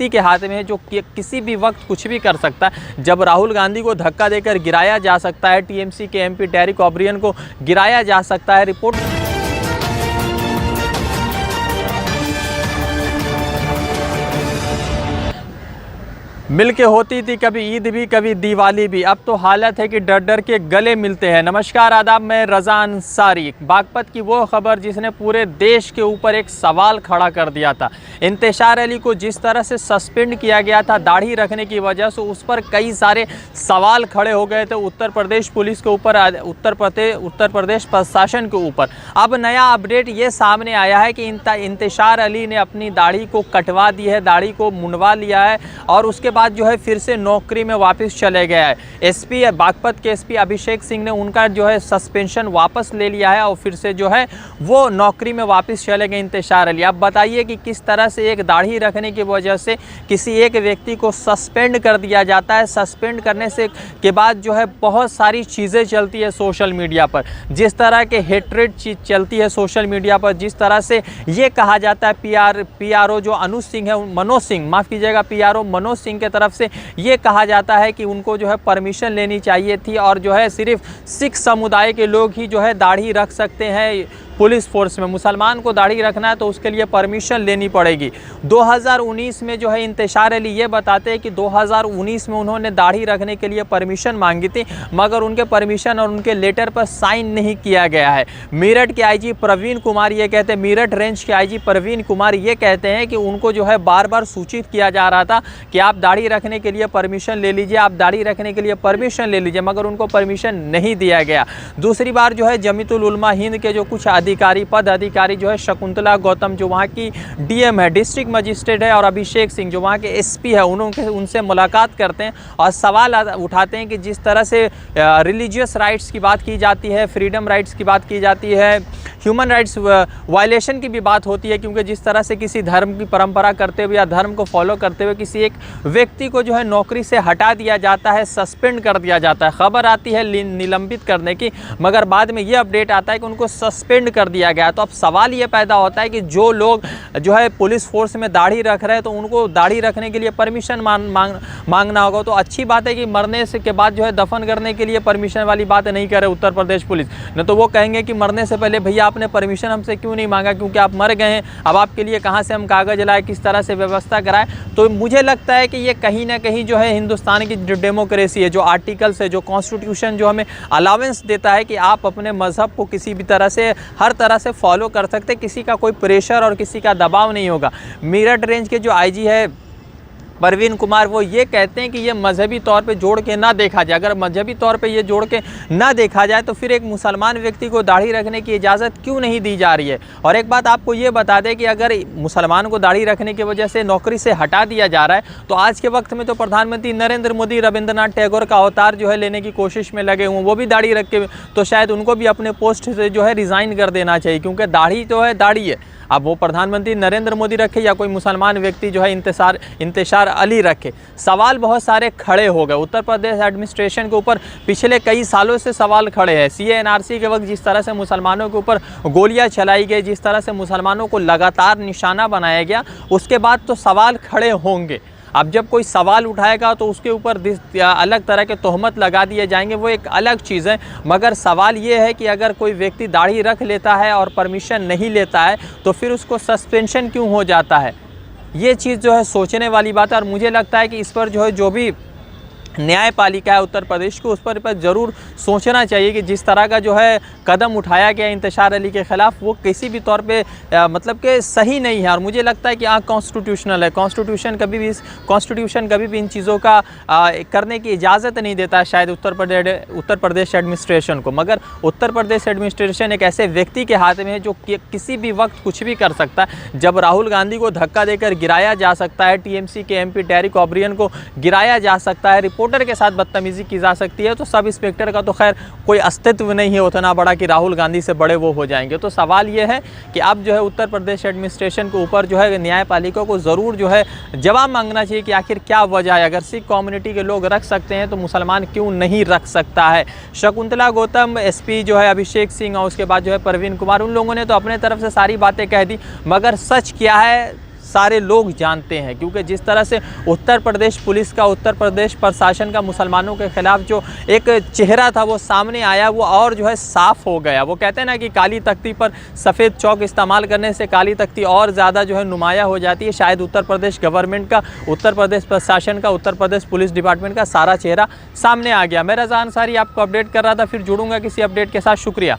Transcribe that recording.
व्यक्ति के हाथ में है जो किसी भी वक्त कुछ भी कर सकता है। जब राहुल गांधी को धक्का देकर गिराया जा सकता है, टीएमसी के एमपी डेरेक ओब्रियन को गिराया जा सकता है। रिपोर्ट मिलके होती थी कभी ईद भी कभी दिवाली भी, अब तो हालत है कि डर डर के गले मिलते हैं। नमस्कार आदाब, मैं रज़ा अंसारी। बागपत की वो खबर जिसने पूरे देश के ऊपर एक सवाल खड़ा कर दिया था। इंतशार अली को जिस तरह से सस्पेंड किया गया था दाढ़ी रखने की वजह से, उस पर कई सारे सवाल खड़े हो गए थे उत्तर प्रदेश पुलिस के ऊपर, उत्तर प्रदेश प्रशासन के ऊपर। अब नया अपडेट ये सामने आया है कि इंतशार अली ने अपनी दाढ़ी को कटवा दी है, दाढ़ी को मुंडवा लिया है और उसके बाद जो है फिर से नौकरी में वापस चले गया है। एसपी बागपत के एसपी अभिषेक सिंह ने उनका जो है सस्पेंशन वापस ले लिया है और फिर से जो है वो नौकरी में वापस चले गए इंतशार अली। अब बताइए कि किस तरह से एक दाढ़ी रखने की वजह से किसी एक व्यक्ति को सस्पेंड कर दिया जाता है। सस्पेंड करने से के बाद जो है बहुत सारी चीज़ें चलती है सोशल मीडिया पर, जिस तरह के हेट्रेड चीज़ चलती है सोशल मीडिया पर, जिस तरह से ये कहा जाता है पीआरओ जो मनोज सिंह पीआरओ मनोज सिंह के तरफ से ये कहा जाता है कि उनको जो है परमिशन लेनी चाहिए थी और जो है सिर्फ सिख समुदाय के लोग ही जो है दाढ़ी रख सकते हैं पुलिस फोर्स में। मुसलमान को दाढ़ी रखना है तो उसके लिए परमिशन लेनी पड़ेगी। 2019 में जो है इंतशार अली ये बताते हैं कि 2019 में उन्होंने दाढ़ी रखने के लिए परमिशन मांगी थी, मगर उनके परमिशन और उनके लेटर पर साइन नहीं किया गया है। मेरठ के आईजी प्रवीण कुमार ये कहते हैं, मेरठ रेंज के आईजी प्रवीण कुमार ये कहते हैं कि उनको जो है बार बार सूचित किया जा रहा था कि आप दाढ़ी रखने के लिए परमिशन ले लीजिए, आप दाढ़ी रखने के लिए परमिशन ले लीजिए, मगर उनको परमिशन नहीं दिया गया। दूसरी बार जो है जमीयतुल उलमा हिंद के जो कुछ पद अधिकारी जो है शकुंतला गौतम जो वहाँ की डीएम है, डिस्ट्रिक्ट मजिस्ट्रेट है, और अभिषेक सिंह जो वहाँ के एसपी है, उनसे मुलाकात करते हैं और सवाल उठाते हैं कि जिस तरह से रिलीजियस राइट्स की बात की जाती है, फ्रीडम राइट्स की बात की जाती है, ह्यूमन राइट्स वायलेशन की भी बात होती है, क्योंकि जिस तरह से किसी धर्म की परंपरा करते हुए या धर्म को फॉलो करते हुए किसी एक व्यक्ति को जो है नौकरी से हटा दिया जाता है, सस्पेंड कर दिया जाता है। खबर आती है निलंबित करने की, मगर बाद में ये अपडेट आता है कि उनको सस्पेंड कर दिया गया। तो अब सवाल ये पैदा होता है कि जो लोग जो है पुलिस फोर्स में दाढ़ी रख रहे हैं तो उनको दाढ़ी रखने के लिए परमिशन मांगना होगा। तो अच्छी बात है कि मरने से के बाद जो है दफन करने के लिए परमिशन वाली बात नहीं करे उत्तर प्रदेश पुलिस, न तो वो कहेंगे कि मरने से पहले भैया आपने परमिशन हमसे क्यों नहीं मांगा, क्योंकि आप मर गए हैं, अब आपके लिए कहाँ से हम कागज लाए, किस तरह से व्यवस्था कराएं। तो मुझे लगता है कि ये कहीं ना कहीं जो है हिंदुस्तान की जो डेमोक्रेसी है, जो आर्टिकल्स है, जो कॉन्स्टिट्यूशन जो हमें अलाउंस देता है कि आप अपने मजहब को किसी भी तरह से हर तरह से फॉलो कर सकते, किसी का कोई प्रेशर और किसी का दबाव नहीं होगा। मेरठ रेंज के जो आईजी है प्रवीण कुमार वो ये कहते हैं कि ये मजहबी तौर पे जोड़ के ना देखा जाए। अगर मजहबी तौर पे ये जोड़ के ना देखा जाए तो फिर एक मुसलमान व्यक्ति को दाढ़ी रखने की इजाज़त क्यों नहीं दी जा रही है। और एक बात आपको ये बता दें कि अगर मुसलमान को दाढ़ी रखने की वजह से नौकरी से हटा दिया जा रहा है तो आज के वक्त में तो प्रधानमंत्री नरेंद्र मोदी रविंद्रनाथ टैगोर का अवतार जो है लेने की कोशिश में लगे हुए, वो भी दाढ़ी रख के, तो शायद उनको भी अपने पोस्ट से जो है रिज़ाइन कर देना चाहिए, क्योंकि दाढ़ी तो है दाढ़ी है। अब वो प्रधानमंत्री नरेंद्र मोदी रखे या कोई मुसलमान व्यक्ति जो है इंतशार अली रखे, सवाल बहुत सारे खड़े हो गए। उत्तर प्रदेश एडमिनिस्ट्रेशन के ऊपर पिछले कई सालों से सवाल खड़े हैं। CA/NRC के वक्त जिस तरह से मुसलमानों के ऊपर गोलियां चलाई गई, जिस तरह से मुसलमानों को लगातार निशाना बनाया गया, उसके बाद तो सवाल खड़े होंगे। अब जब कोई सवाल उठाएगा तो उसके ऊपर अलग तरह के तोहमत लगा दिए जाएंगे, वो एक अलग चीज़ है। मगर सवाल ये है कि अगर कोई व्यक्ति दाढ़ी रख लेता है और परमिशन नहीं लेता है तो फिर उसको सस्पेंशन क्यों हो जाता है, ये चीज़ जो है सोचने वाली बात है। और मुझे लगता है कि इस पर जो है जो भी न्यायपालिका है उत्तर प्रदेश को, उस पर ज़रूर सोचना चाहिए कि जिस तरह का जो है कदम उठाया गया इंतशार अली के ख़िलाफ़ वो किसी भी तौर पे मतलब कि सही नहीं है। और मुझे लगता है कि कॉन्स्टिट्यूशनल है, कॉन्स्टिट्यूशन कभी भी इन चीज़ों का करने की इजाज़त नहीं देता शायद उत्तर प्रदेश एडमिनिस्ट्रेशन को। मगर उत्तर प्रदेश एडमिनिस्ट्रेशन एक ऐसे व्यक्ति के हाथ में है जो किसी भी वक्त कुछ भी कर सकता है। जब राहुल गांधी को धक्का देकर गिराया जा सकता है, TMC के MP डेरेक ओब्रियन को गिराया जा सकता है, रिपोर्टर के साथ बदतमीजी की जा सकती है, तो सब इंस्पेक्टर का तो खैर कोई अस्तित्व नहीं है उतना बड़ा कि राहुल गांधी से बड़े वो हो जाएंगे। तो सवाल ये है कि अब जो है उत्तर प्रदेश एडमिनिस्ट्रेशन के ऊपर जो है न्यायपालिका को ज़रूर जो है जवाब मांगना चाहिए कि आखिर क्या वजह है। अगर सिख कम्युनिटी के लोग रख सकते हैं तो मुसलमान क्यों नहीं रख सकता है। शकुंतला गौतम, SP जो है अभिषेक सिंह और उसके बाद जो है प्रवीण कुमार, उन लोगों ने तो अपने तरफ से सारी बातें कह दी, मगर सच क्या है सारे लोग जानते हैं, क्योंकि जिस तरह से उत्तर प्रदेश पुलिस का, उत्तर प्रदेश प्रशासन का मुसलमानों के खिलाफ जो एक चेहरा था वो सामने आया, वो और जो है साफ हो गया। वो कहते हैं ना कि काली तख्ती पर सफ़ेद चौक इस्तेमाल करने से काली तख्ती और ज़्यादा जो है नुमाया हो जाती है। शायद उत्तर प्रदेश गवर्नमेंट का, उत्तर प्रदेश प्रशासन का, उत्तर प्रदेश पुलिस डिपार्टमेंट का सारा चेहरा सामने आ गया। मैं रज़ा अंसारी आपको अपडेट कर रहा था, फिर जुड़ूंगा किसी अपडेट के साथ। शुक्रिया।